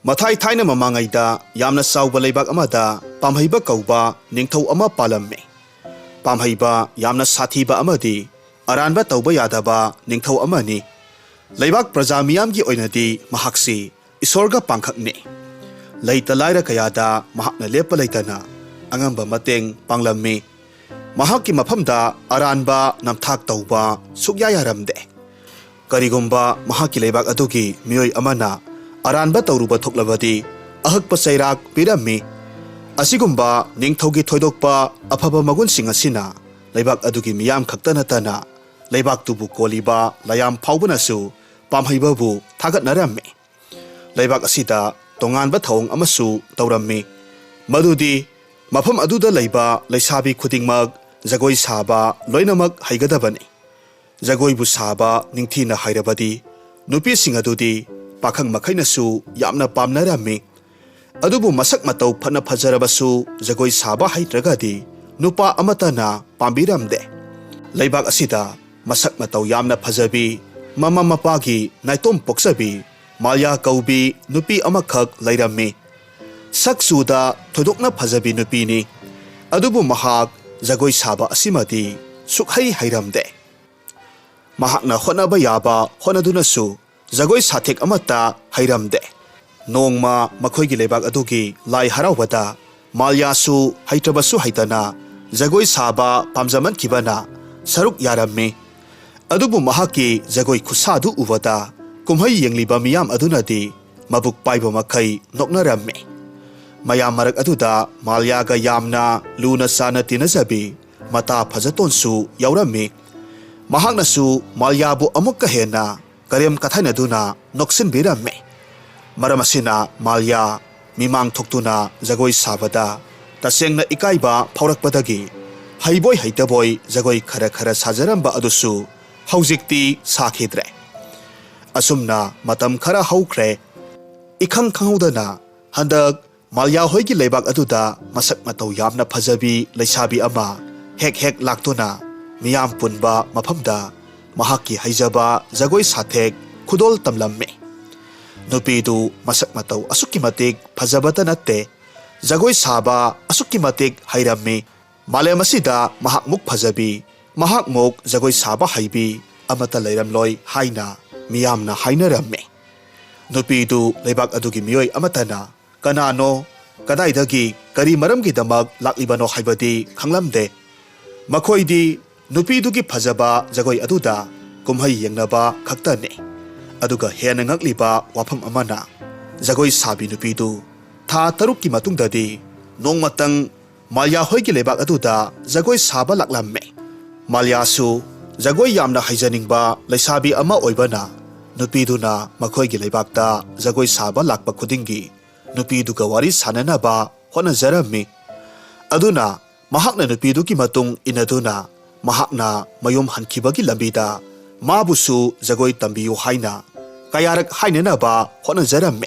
Mathai thaina mamangaida yamna sauba leibak amada pamhaiba kauba ningthau ama palamme. Pamhaiba yamna sathiba amadi aranba tauba yadaba ningthau amani. Leibak praja miyamgi oinadi mahaksi isorga pangkhakne. Leita laira kayada mahakna lepa leitana angamba mateng panglamme. Mahakki mafamda aranba namthak tauba sukya yaramde. Karigumba mahakki leibak adugi miyoi amana aranba tauruba thoklabadi ahakpa sairak pirammi. Asigumba ningthaugi thoidokpa afaba magunsing asina leibak adugi miyam khakta natana leibak tubu koliba layam phaubunasu pamhaibabu thagatnaramme. Leibak asida tonganba thawng amasu taurammi. Madudi mafam aduda leiba leisabi khudingmak jagoi saba loinamak haigadabani. Jagoi bu saba ningthina hairabadi nupi sing adudi pakhang makhainasu yamna pamnarammi. Adubu masak matau phana phajarabasu jagoi saba haitragadi nupa amatana pambiramde. Leibak asida masak matau yamna phajabi mama mapagi naitom poksabi malya kaubi nupi amakhak leirammi. Saksuda thodokna phajabi nupini. Adubu mahak jagoi saba asimadi sukhai hairamde. Mahakna honaba yaba honadunasu jagoi sathek amata hairamde. Nongma makhoigi leibak adugi lai haraubada malyasu haitrabasu haitana jagoi saba pamjaman kibana saruk yarammi. Adubu mahaki jagoi khusadu ubada kumhai yengliba miyam adunadi mabuk paiba makai noknaramme. Mayam marak aduda malyaga yamna luna sana tinajabi mata phajatonsu yaurammi. Mahaknasu malyabu amukka hena karem kathainaduna noksin biramme. Maramasina malya mimang thoktuna jagoi sabada tasengna ikaiba phaurakpadagi haiboi haitaboy jagoi khara khara sajaramba adusu haujikti sakhidre. Asumna matam khara haukre ikhang khangaudana handak malya hoigi leibak aduda masak matau yamna phajabi leisabi ama hek hek laktuna miyam punba mafamda mahakki haijaba jagoi sathek khudol tamlamme. Nupidu masak matau asukki matik phajabata natte jagoi saba asukki matik hairammi. Malem asida mahakmuk phajabi mahakmuk jagoi saba haibi amata leiramloi haina miyamna hainaramme. Nupidu leibak adugi miyoi amatana kanano kadaidagi kari maramgi damak laklibano haibadi khanglamde. Makhoidi nupidugi phajaba jagoi aduda kumhai yengnaba khaktane. Aduga hena ngakliba wafam amana jagoi sabi nupidu tha tarukki matungdadi nongmatang malya hoigi leibak aduda jagoi saba laklamme. Malyasu jagoi yamna haijaningba leisabi ama oibana nupiduna makhoigi leibakta jagoi saba lakpa khudingi nupiduga wari sananaba honajarammi. Aduna mahakna nupiduki matung inaduna mahakna mayum hankibagi lambida mabusu jagoi tambiyu haina kayarak hainanaba honajaramme.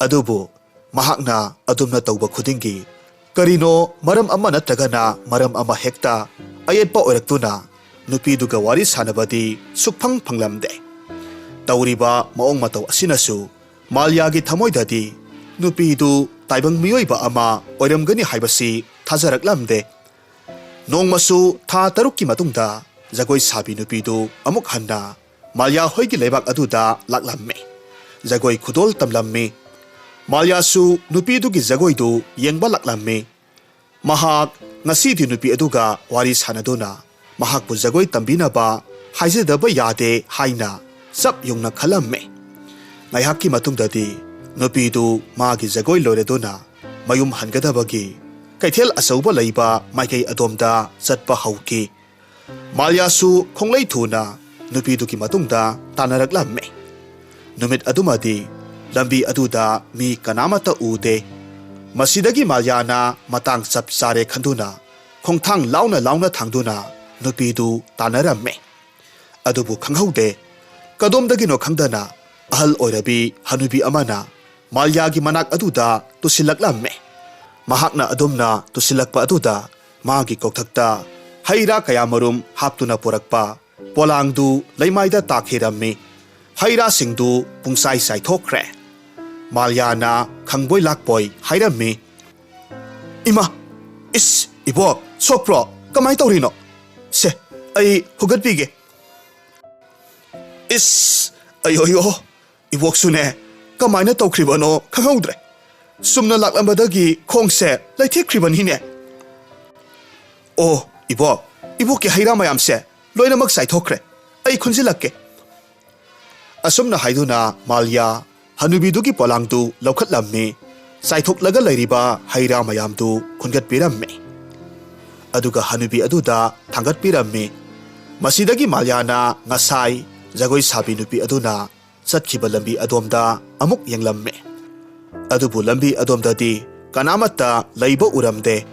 Adubu mahakna adumna tauba khudingi karino maram ama natragana maram ama hekta ayetpa oiraktuna nupiduga wari sanabadi sukphang phanglamde. Tauriba maong matau asinasu malyagi thamoidadi nupidu taibang miyoiba ama oiramgani haibasi thajaraklamde. Nongmasu tha tarukki matungda jagoi sabi nupidu amuk hanna malya hoigi leibak aduda laklamme. Jagoi khudol tamlamme. Malyasu nupidugi jagoidu yengba laklamme. Mahak ngasidi nupi aduga wari sanaduna mahakpu jagoi tambinaba haijadaba yade haina sap yungna khalamme. Ngaihakki matungdadi nupidu magi jagoi loreduna mayum hangadabagi kaithel asauba leiba maikei adomda chatpa hauki. Malyasu khonglei thuna nupiduki matungda tanaraklamme. Numit adumadi lambi aduda mi kanamata ude. Masidagi malyana matang chap sare khanduna khongthang launa launa thangduna nupidu tanaramme. Adubu khanghaude kadomdagino khangdana ahal oirabi hanubi amana malyagi manak aduda tusilaklamme. Mahakna adumna tusilakpa aduda magi kokthakta haira kayamarum haptuna porakpa polangdu leimaida takhirammi. Haira singdu pungsai sai thokre. Malyana Khangboi Lakpoi Hairammi. Ima, Ibok, Sopro, Kamai Taurino. Se, ay Hugatpige. Ayoyo, Ibok Sune, Kamaina Taukribano, Kangaudre. Sumna Lakambadagi, Kongse, Laitik Kriban Hine. Oh, Ibok Hairam se, Loina Maksai Tokre, Ay Kunzilake. Asumna Haiduna, Malya, Hanubiduki Polangdu, Lokat Lammi, Saitok Laga Lairiba, Hairamayamdu, Kungat Pirame. Aduga Hanubi Aduda, Tangat Pirame. Masidagi Malyana, Ngasai, Jagoi Sabi Nupi Aduna, Satkiba Lambi Adomda, Amuk Yang Lamme. Adubu Lambi Adomda di, Kanamata, Laibo Uramde,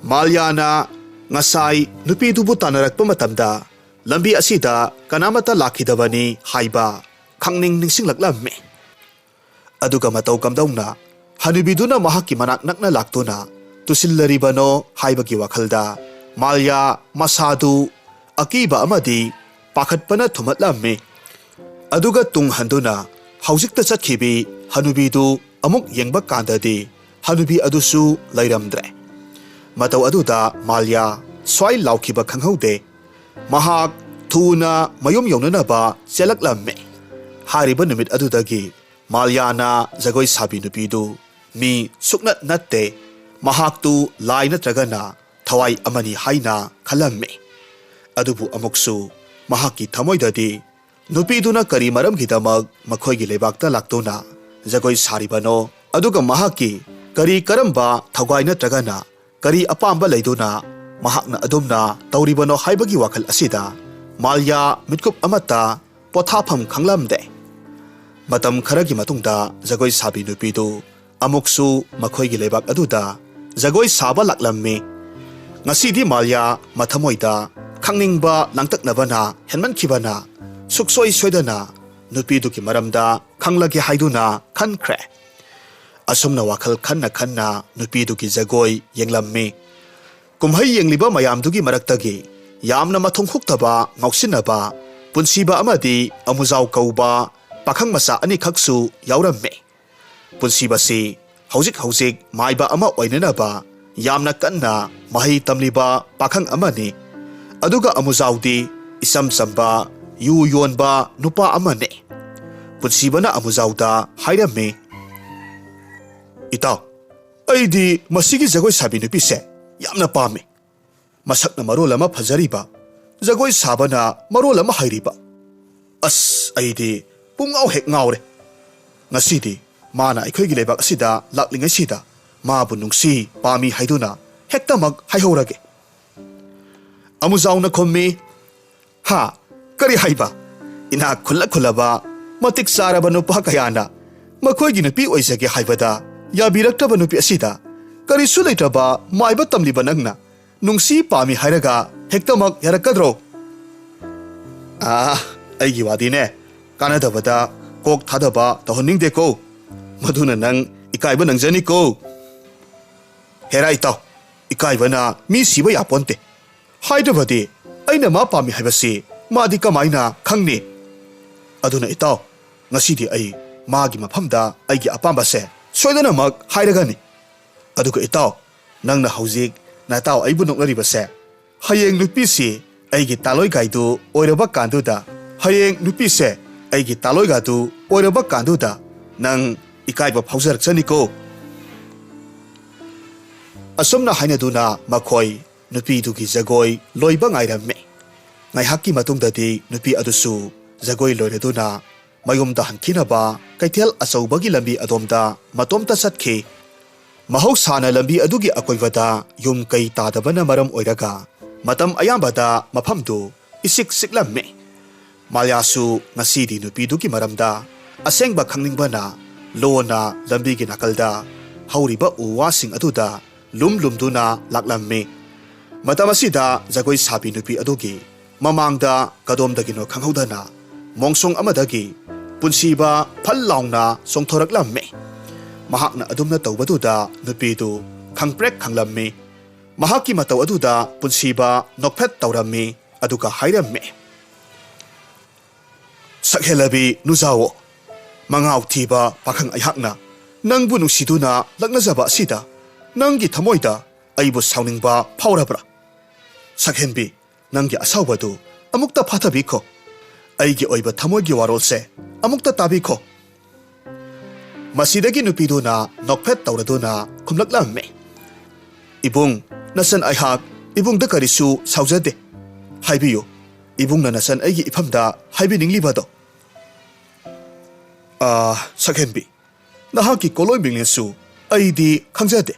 Malyana, Ngasai, Nupi Dubu Tanarak Pumatamda, Lambi Asida, Kanamata Lakidabani, Haiba, Kangning Ningsing Laklamme. Aduga Matau Kamdauna, Hanubiduna Mahaki Manak Nakna Laktuna, Tusillaribano, Haibaki Wakalda, Malya, Masadu, Akiba Amadi, Pakatpana Tumatlamme. Aduga Tung Handuna, Hausik the Satkibi, Hanubidu, Amuk Yangba Kandadi, Hanubi Adusu, Lairamdre. Matau Aduda, Malya, Swai Laukiba Kanghode, Mahak, Tuna, Mayum Yonanaba, Selak Lamme. Hariba Numit Adudagi, Malyana, Jagoi Sabi Nupidu, Mi, Suknat Natte, Mahaktu, Laina Tragana, Tawai Amani Haina, Kalamme. Adubu Amuksu, Mahaki Tamoidadi, Nupiduna Kari Maram Gidamag, Makoigi Lebakta Laktona, Jagoi Saribano, Aduga Mahaki, Kari Karamba, Tawai Tragana, Kari Apamba Laiduna, Mahakna Adumna, Tauribano Haibagi Wakal Asida, Malya, Mitkup Amata, Potapam Kanglamde. Matam Karagi Matungda, Jagoi Sabi Nupidu, Amuksu, Makoigi Lebak Aduda, Jagoi Saba Laklammi. Ngasidi Malya, Matamoida, Kangningba, Langtak Nabana, Henman Kibana, Suksoi Swedana, Nupiduki Maramda, Kanglagi Haiduna, Kankre. Asumna Wakal Kanna, Nupiduki Jagoi, Yenglammi. Kumhai Yengliba Mayamdugi Maraktagi, Yamna Matung Huktaba, Ngoksinaba, Punsiba Amadi, Amuzau Kauba, Pakang Masa Ani Kaksu, Yaurame. Punsiba si, Hausik, Maiba Ama Oinanaba, Yamna Kanna, Mahi Tamliba, Pakang Amani, Aduga Amuzaudi, Isam Samba, Yu Yonba, Nupa Amane. Punsiba na Amuzauda, Hairame. Itaw, Aidi, Masigi Jagoi Sabi Nupise, Yamna Pame. Masak na Marolama Pazariba, Jagoi Sabana, Marolama Hairiba. As, Aidi, Pungaw Hek Ngaure. Ngasidi, Mana Ikoigi Lebak Asida, Lakling Asida, Mabunung si, Pami Haiduna, Hektamag Haihorage. Amuzaw na Komi, Ha, Kari Haiba, Ina Kulaba, Matik Saraba no Pakayana, Makoigi Nupi Oisaki Haibada, Yabirakta Nupi Asida, Kari Sulaitaba, Maiba Tamli Banagna, Nung si Pami Hairaga, Hektamag Yarakadro. Ah, Aigi Wadine. Kanada Vada, Kok Tadaba, the Honing Deco, Maduna Nang, Ikaiba Nang Zaniko. Heraito, Ikaivana, Mi Siba Yaponte. Hyderabadi, Aina Mapami Havasi, Madika Maina, Kangni. Aduna Ito, Nasidi Ai, Magi Mapamda, Aigi Apambase, Soydana Mag, Haidagani. Aduka Ito, Nang na Hausik, Natao Aibunok Ribase, Hayeng Nupisi, Aigi Taloi Gaidu, Oiraba Kanduda, Hayeng Nupise. Aigi Taloigatu, Oiraba Kanduda, Nang Ikaiba Pauser Saniko. Asumna Hainaduna, Makoi, Nupi Duki Jagoi, Loibang Irame. Naihaki Matungdadi, Nupi Adusu, Jagoi Loreduna, Mayumda Hankinaba, Kaitel Asawbagi Lambi Adomda, Matomta Satki. Mahoksana Lambi Adugi Akoivada, Yum Kai Tadabana Maram Oiraga, Matam Ayambada, Mapamdu, Isik Siklame. Malyasu Ngasidi Nupiduki Maramda, Asengba Kangingbana, Lona, Lambigi Nakalda, Hauriba Uwasing Aduda, Lumduna, Laklamme. Matamasida, Jagoi Sabi Nupi Adugi, Mamangda, Kadomdagino Kanghodana, Mongsong Amadagi, Punsiba, Palauna, Songtorak Lamme. Mahakna Adumna Taubaduda, Nupidu, Kangprek Kanglamme. Mahaki Matau Aduda, Punsiba, Nokpet Taurame, Aduka Hairame. Sakhelabi Nuzawo, Mangaw Tiba, Pakang Ayakna, Nangbu nungsiduna laknajaba asida nanggi thamoida aibu sauningba phaurabra. Sakhenbi nanggi asaubadu amukta phathabikho. Aigi oiba thamoigi warolse amukta tabikho. Masidagi nupiduna nokphet tauraduna khumlaklamme. Ibung nasan aihak ibung da karisu saujade. Haibiyo ibung na nasan aigi ifamda haibi ninglibado. Sakhenbi nahaki koloi minglensu aidi khangjade.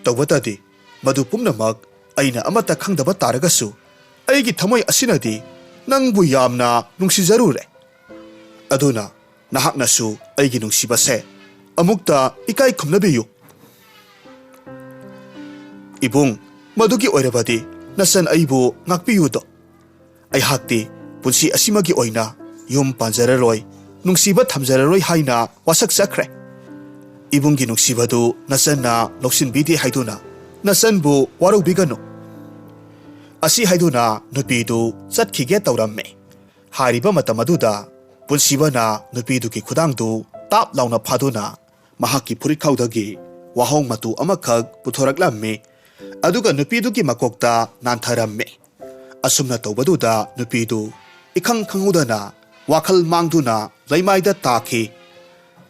Tawbatadi madu pumnamak aina amata khangdaba taragasu aigi thamoi asinadi nangbu yamna nungsijarure. Aduna nahaknasu aigi nungsibase amukta ikai khumnabiyu. Ibung madugi oirabadi nasan aibu ngakpiyudo. Aihakti punsi asimagi oina yum panjararoi nungsiba thamjararoi haina wasak sakre. Ibunggi nungsibadu nasanna loksinbidi haiduna nasanbu warubigano. Asi haiduna nupidu satkhige tawramme. Hariba matamaduda punsibana nupiduki khudangdu tap launa phaduna mahaki purikhaudagi wahong matu amakhak puthoraklamme. Aduga nupiduki makokta nantaramme. Asumna tawbaduda nupidu ikhang khangudana wakhal mangduna laimaida taki.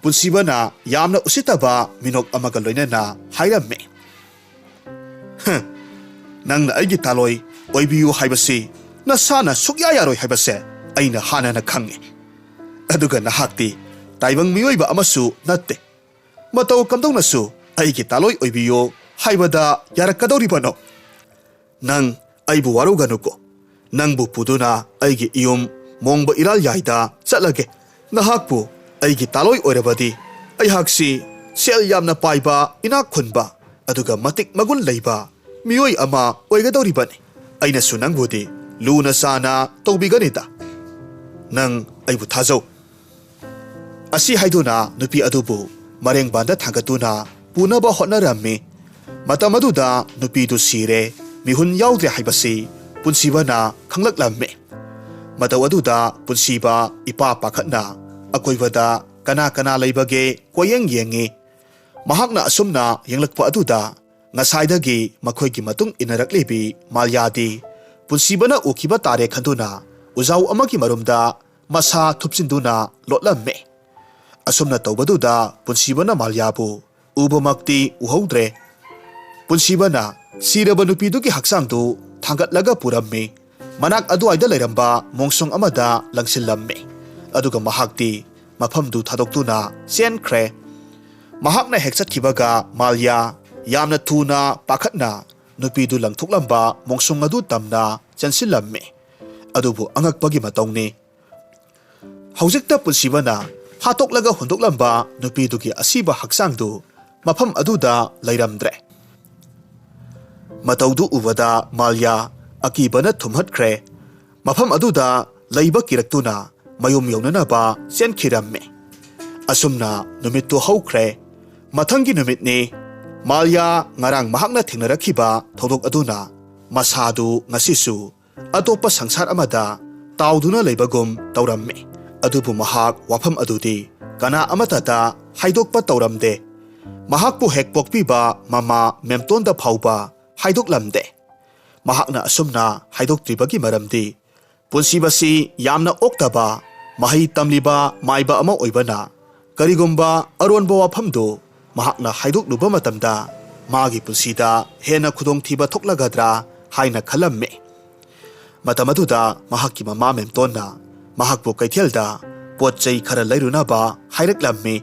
Punsibana yamna usitaba minok amaga loinana hairamme. Nangna aigi taloi oibiyu haibasi nasana sukya yaroi haibase aina hanana khange. Aduga nahakti taibang miyoiba amasu natte. Matau kamdongnasu aigi taloi oibiyu haibada yarakadoribano. Nang aibu waruganuko. Nangbu puduna aigi iyum mongba iral yaida chatlage. Nahakpu aigi taloi oirabadi aihaksi sel yamna paiba inak khunba aduga matik magun leiba miyoi ama oigadoribani. Aina su nangbudi luna sana tawbiganida. Nang aibu thajau. Asi haiduna nupi adubu mareng banda thangatuna punaba hotnarammi. Matamaduda nupidu sire mihun yaudre haibasi punsibana khanglaklamme. Matawaduda punsiba ipa pakhatna akoibada kana kana leibage koyeng yengi. Mahakna asumna yenglakpa aduda ngasaidagi makhoigi matung inaraklebi malyadi punsibana ukiba tare khanduna uzau amaki marumda masa thupsinduna lotlamme. Asumna tawbaduda punsibana malyabu ubamakti uhaudre. Punsibana siraba nupiduki haksangdu thangatlaga purammi. Manak aduaida leiramba mongsong amada langsillamme. Aduga mahakti mafamdu thadoktuna senkhre. Mahakna hekchatkibaga malya yamna thuna pakhatna nupidu langthuklamba mongsong adu tamna chansillamme. Adubu angakpagi matongni. Haujikta punsibana hatoklaga hundoklamba nupidugi asiba haksangdu mafam aduda leiramdre. Mataudu ubada malya akibana thumhatkre. Mafam aduda leiba kiraktuna mayum yaunanaba senkiramme. Asumna numittu haukre. Mathangi numitni malya ngarang mahakna thingnarakhiba thodok aduna masadu ngasisu atopa sangsar amada tauduna leibagum tawramme. Adubu mahak wafam adudi kana amatata haidokpa tawramde. Mahakpu hekpokpiba mama memtonda phauba haidoklamde. Mahakna asumna haidoktribagi maramdi punsibasi yamna oktaba mahi tamliba maiba ama oibana karigumba aronba wafamdu mahakna haidokluba matamda magi punsida hena khudongthiba thoklagadra haina khalamme. Matamaduda mahakki mama memtonna mahakpu kaithelda potchei khara leirunaba hairaklammi.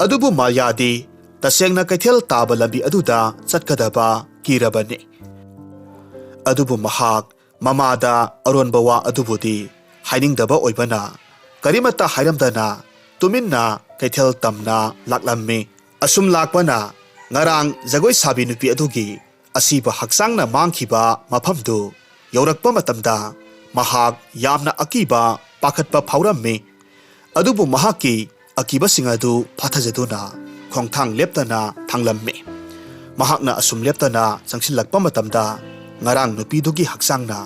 Adubu malyadi tasengna kaithel taba lambi aduda chatkadaba kirabani. Adubu mahak mamada aronba wa adubudi hainingdaba oibana karimata hairamdana tuminna kaithel tamna laklammi. Asum lakpana ngarang jagoi sabi nupi adugi asiba haksangna mangkhiba mafamdu yaurakpa matamda mahak yamna akiba pakhatpa phaurammi. Adubu mahakki akiba singadu phathajaduna khongthang leptana thanglammi. Mahakna asum leptana changsilakpa matamda ngarang nupidugi haksangna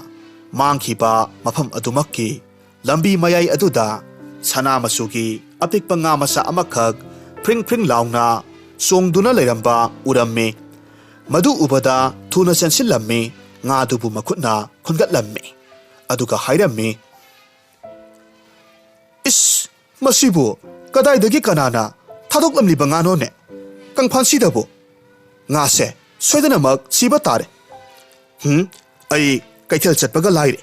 mangkhiba mafam adumakki lambi mayai aduda sana masugi apikpa nga masa amakhak ꯐ꯭ꯔꯤꯡ ꯐ꯭ꯔꯤꯡ ꯂꯥꯎꯅ ꯆꯣꯡꯗꯨꯅ ꯂꯩꯔꯝꯕ ꯎꯔꯝꯃꯤ꯫ ꯃꯗꯨ ꯎꯕꯗ ꯊꯨꯅ ꯆꯦꯟꯁꯤꯜꯂꯝꯃꯤ, ꯉꯥꯗꯨꯕꯨ ꯃꯈꯨꯠꯅ ꯈꯨꯟꯒꯠꯂꯝꯃꯤ ꯑꯗꯨꯒ ꯍꯥꯏꯔꯝꯃꯤ, "ꯏꯁ, ꯃꯁꯤꯕꯨ ꯀꯗꯥꯏꯗꯒꯤ ꯀꯅꯥꯅ ꯊꯥꯗꯣꯛꯂꯝꯂꯤꯕ ꯉꯥꯅꯣꯅꯦ? ꯀꯪꯐꯥꯟꯁꯤꯗꯕꯨ ꯉꯥꯁꯦ ꯁꯣꯏꯗꯅꯃꯛ ꯁꯤꯕ ꯇꯥꯔꯦ꯫ ꯑꯩ ꯀꯩꯊꯦꯜ ꯆꯠꯄꯒ ꯂꯥꯏꯔꯤ,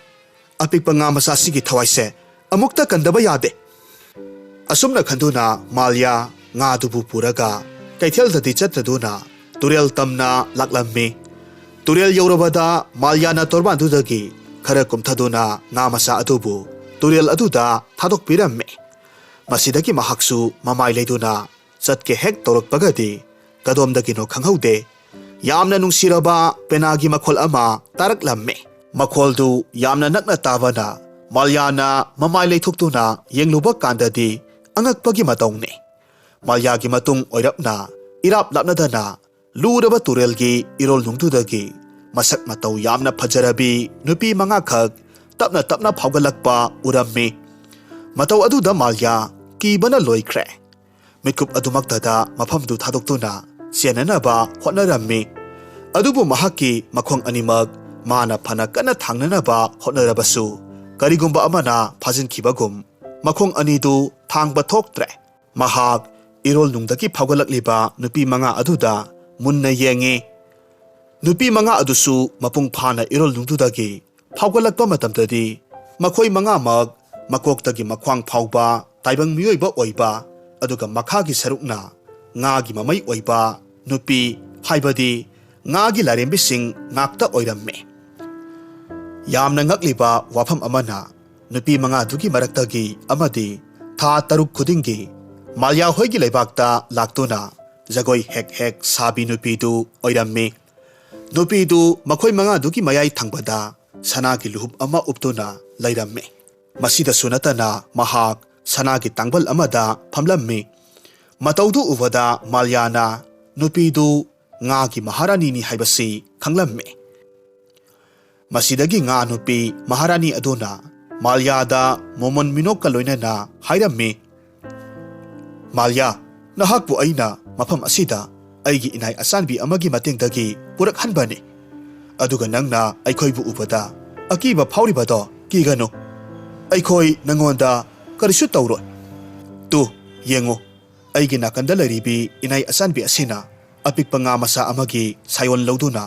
ꯑꯄꯤꯛꯄ ꯉꯥ ꯃꯆꯥꯁꯤꯒꯤ ꯊꯋꯥꯏꯁꯦ ꯑꯃꯨꯛꯇ ꯀꯟꯗꯕ ꯌꯥꯗꯦ." ꯑꯁꯨꯝꯅ ꯈꯟꯗꯨꯅ ꯃꯥꯜꯌꯥ ꯉꯥꯗꯨꯕꯨ ꯄꯨꯔꯒ ꯀꯩꯊꯦꯜꯗꯗꯤ ꯆꯠꯇꯗꯨꯅ ꯇꯨꯔꯦꯜ ꯇꯝꯅ ꯂꯥꯛꯂꯝꯃꯤ꯫ ꯇꯨꯔꯦꯜ ꯌꯧꯔꯕꯗ ꯃꯥꯜꯌꯥꯅ ꯇꯣꯔꯕꯥꯟꯗꯨꯗꯒꯤ ꯈꯔ ꯀꯨꯝꯊꯗꯨꯅ ꯉꯥ ꯃꯆꯥ ꯑꯗꯨꯕꯨ ꯇꯨꯔꯦꯜ ꯑꯗꯨꯗ ꯊꯥꯗꯣꯛꯄꯤꯔꯝꯃꯤ꯫ ꯃꯁꯤꯗꯒꯤ ꯃꯍꯥꯛꯁꯨ ꯃꯃꯥꯏ ꯂꯩꯗꯨꯅ ꯆꯠꯀꯦ ꯍꯦꯛ ꯇꯧꯔꯛꯄꯒꯗꯤ ꯀꯗꯣꯝꯗꯒꯤꯅꯣ ꯈꯪꯍꯧꯗꯦ, ꯌꯥꯝꯅ ꯅꯨꯡꯁꯤꯔꯕ ꯄꯦꯅꯥꯒꯤ ꯃꯈꯣꯜ ꯑꯃ ꯇꯥꯔꯛꯂꯝꯃꯤ꯫ ꯃꯈꯣꯜꯗꯨ ꯌꯥꯝꯅ ꯅꯛꯅ ꯇꯥꯕꯅ ꯃꯥꯜꯌꯥꯅ ꯃꯃꯥꯏ ꯂꯩꯊꯣꯛꯇꯨꯅ ꯌꯦꯡꯂꯨꯕ ꯀꯥꯟꯗꯗꯤ ꯑꯉꯛꯄꯒꯤ ꯃꯇꯧꯅꯤ꯫ ꯃꯥꯜꯌꯥꯒꯤ ꯃꯇꯨꯡ ꯑꯣꯏꯔꯞꯅ ꯏꯔꯥꯞ ꯂꯥꯞꯅꯗꯅ ꯂꯨꯔꯕ ꯇꯨꯔꯦꯜꯒꯤ ꯏꯔꯣꯜꯅꯨꯡꯗꯨꯗꯒꯤ ꯃꯁꯛ ꯃꯇꯧ ꯌꯥꯝꯅ ꯐꯖꯔꯕꯤ ꯅꯨꯄꯤ 5ꯈꯛ ꯇꯞꯅ ꯇꯞꯅ ꯐꯥꯎꯒꯠꯂꯛꯄ ꯎꯔꯝꯃꯤ꯫ ꯃꯇꯧ ꯑꯗꯨꯗ ꯃꯥꯜꯌꯥ ꯀꯤꯕꯅ ꯂꯣꯏꯈ꯭ꯔꯦ꯫ ꯃꯤꯠꯀꯨꯞ ꯑꯗꯨꯃꯛꯇꯗ ꯃꯐꯝꯗꯨ ꯊꯥꯗꯣꯛꯇꯨꯅ ꯆꯦꯟꯅꯅꯕ ꯍꯣꯠꯅꯔꯝꯃꯤ꯫ ꯑꯗꯨꯕꯨ ꯃꯍꯥꯛꯀꯤ ꯃꯈꯣꯡ ꯑꯅꯤꯃꯛ ꯃꯥꯅ ꯐꯅ ꯀꯟꯅ ꯊꯥꯡꯅꯅꯕ ꯍꯣꯠꯅꯔꯕꯁꯨ ꯀꯔꯤꯒꯨꯝꯕ ꯑꯃꯅ ꯐꯥꯖꯤꯟꯈꯤꯕꯒꯨꯝ ꯃꯈꯣꯡ ꯑꯅꯤꯗꯨ ꯊꯥꯡꯕ ꯊꯣꯛꯇ꯭ꯔꯦ꯫ ꯃꯍꯥꯛ ꯏꯔꯣꯜꯅꯨꯡꯗꯒꯤ ꯐꯥꯎꯒꯠꯂꯛꯂꯤꯕ ꯅꯨꯄꯤ 5 ꯑꯗꯨꯗ ꯃꯨꯟꯅ ꯌꯦꯡꯉꯤ꯫ ꯅꯨꯄꯤ 5 ꯑꯗꯨꯁꯨ ꯃꯄꯨꯡ ꯐꯥꯅ ꯏꯔꯣꯜꯅꯨꯡꯗꯨꯗꯒꯤ ꯐꯥꯎꯒꯠꯂꯛꯄ ꯃꯇꯝꯗꯗꯤ ꯃꯈꯣꯏ 5ꯃꯛ ꯃꯀꯣꯛꯇꯒꯤ ꯃꯈ꯭ꯋꯥꯡ ꯐꯥꯎꯕ ꯇꯥꯏꯕꯪ ꯃꯤꯑꯣꯏꯕ ꯑꯣꯏꯕ, ꯑꯗꯨꯒ ꯃꯈꯥꯒꯤ ꯁꯔꯨꯛꯅ ꯉꯥꯒꯤ ꯃꯃꯩ ꯑꯣꯏꯕ ꯅꯨꯄꯤ, ꯍꯥꯏꯕꯗꯤ ꯉꯥꯒꯤ ꯂꯥꯏꯔꯦꯝꯕꯤꯁꯤꯡ ꯉꯥꯛꯇ ꯑꯣꯏꯔꯝꯃꯤ꯫ ꯌꯥꯝꯅ ꯉꯛꯂꯤꯕ ꯋꯥꯐꯝ ꯑꯃꯅ ꯅꯨꯄꯤ 5ꯗꯨꯒꯤ ꯃꯔꯛꯇꯒꯤ ꯑꯃꯗꯤ ꯊꯥ 6 ꯈꯨꯗꯤꯡꯒꯤ ꯃꯥꯜꯌꯥ ꯍꯣꯏꯒꯤ ꯂꯩꯕꯥꯛꯇ ꯂꯥꯛꯇꯨꯅ ꯖꯒꯣꯏ ꯍꯦꯛ ꯍꯦꯛ ꯁꯥꯕꯤ ꯅꯨꯄꯤꯗꯨ ꯑꯣꯏꯔꯝꯃꯤ꯫ ꯅꯨꯄꯤꯗꯨ ꯃꯈꯣꯏ 5ꯗꯨꯒꯤ ꯃꯌꯥꯏ ꯊꯪꯕꯗ ꯁꯅꯥꯒꯤ ꯂꯨꯍꯨꯞ ꯑꯃ ꯎꯞꯇꯨꯅ ꯂꯩꯔꯝꯃꯤ꯫ ꯃꯁꯤꯗꯁꯨ ꯅꯠꯇꯅ ꯃꯍꯥꯛ ꯁꯅꯥꯒꯤ ꯇꯥꯡꯕꯜ ꯑꯃꯗ ꯐꯝꯂꯝꯃꯤ꯫ ꯃꯇꯧꯗꯨ ꯎꯕꯗ ꯃꯥꯜꯌꯥꯅ ꯅꯨꯄꯤꯗꯨ ꯉꯥꯒꯤ ꯃꯍꯥꯔꯥꯅꯤꯅꯤ ꯍꯥꯏꯕꯁꯤ ꯈꯪꯂꯝꯃꯤ꯫ ꯃꯁꯤꯗꯒꯤ ꯉꯥ ꯅꯨꯄꯤ ꯃꯍꯥꯔꯥꯅꯤ ꯑꯗꯨꯅ ꯃꯥꯜꯌꯥꯗ ꯃꯣꯃꯣꯟ ꯃꯤꯅꯣꯛꯀ ꯂꯣꯏꯅꯅ ꯍꯥꯏꯔꯝꯃꯤ, "ꯃꯥꯜꯌꯥ, ꯅꯍꯥꯛꯄꯨ ꯑꯩꯅ ꯃꯐꯝ ꯑꯁꯤꯗ ꯑꯩꯒꯤ ꯏꯅꯥꯏ ꯑꯆꯥꯟꯕꯤ ꯑꯃꯒꯤ ꯃꯇꯦꯡꯗꯒꯤ ꯄꯨꯔꯛꯍꯟꯕꯅꯤ꯫ ꯑꯗꯨꯒ ꯅꯪꯅ ꯑꯩꯈꯣꯏꯕꯨ ꯎꯕꯗ ꯑꯀꯤꯕ ꯐꯥꯎꯔꯤꯕꯗꯣ ꯀꯤꯒꯅꯨ꯫ ꯑꯩꯈꯣꯏ ꯅꯪꯉꯣꯟꯗ ꯀꯔꯤꯁꯨ ꯇꯧꯔꯣꯏ꯫ ꯇꯨ ꯌꯦꯡꯉꯨ, ꯑꯩꯒꯤ ꯅꯥꯀꯟꯗ ꯂꯩꯔꯤꯕꯤ ꯏꯅꯥꯏ ꯑꯆꯥꯟꯕꯤ ꯑꯁꯤꯅ ꯑꯄꯤꯛꯄ ꯉꯥ ꯃꯆꯥ ꯑꯃꯒꯤ ꯁꯥꯌꯣꯟ ꯂꯧꯗꯨꯅ